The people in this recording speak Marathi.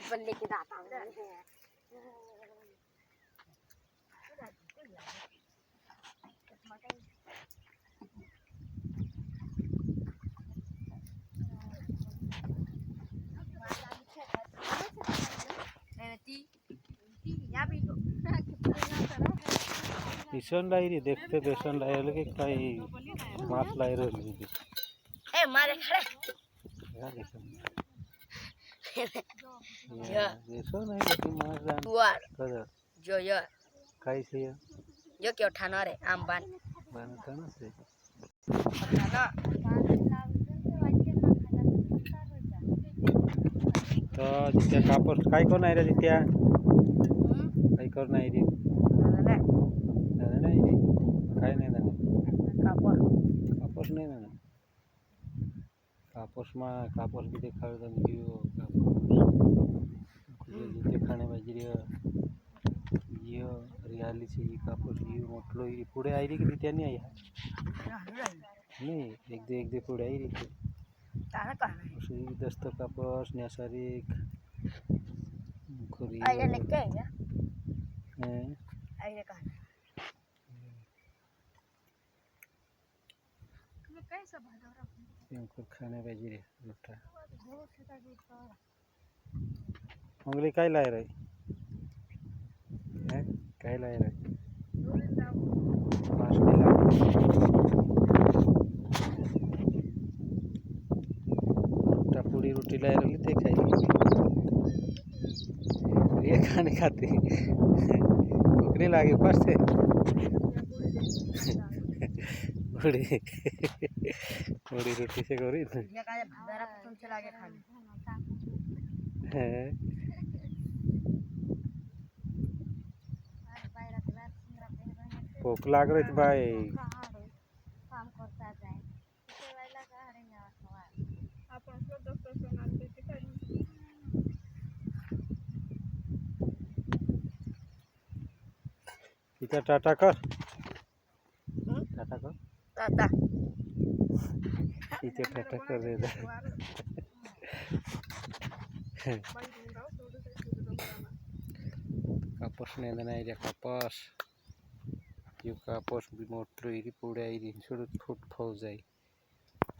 पण लेके जाता हूँ भीषण डायरी देखते भीषण डायरी के कई मात लाई रही ए मारे खड़े भीषण नहीं देखी मार जान तुआर कदर जो यार कैसे है जो क्यों ठाना रे आम बान बनता ना से ठाना तो जित्या कापूस काय कोण आहे रे जित्या काय कोण नाही रे नाही काय नाही ना कापूस नाही ना कापूस मा कापूस भी देखावे तो जियो कापूस जिते खाणे पाहिजे रे जियो रियाली से ये कापूस जियो मोठलो ही पुढे आई रे की जित्या नाही आई नहीं एक दे पुढे आई रे ताना कहना उसी दस्त कापूस न्यासारिक खुरी आई ने क्या है हैं आई ने कहना कैसा भादरा इनको खाने पाहिजे रे रोटा उंगली काय लाय रे हैं काय लाय रे मास्क ला रोटा पूरी रोटी लाय रही ते खाई ये खाने खाते भूख नहीं लागे पास से बड़ी बड़ी रोटी से करी ये का भादरा पसंद चला के खाने है भूख लाग रही थी भाई काम करता जाए वाला का हरे ना सवाल आपण दोस्तों सोनाल बेटी करी इधर टाटा कर टाटा कर टाटा इधर टाटा कर दे कापूस नाही नाही रे कापूस यो कापूस बी मोठलो इरी पुढे इरी सोडून फूट फौज जाई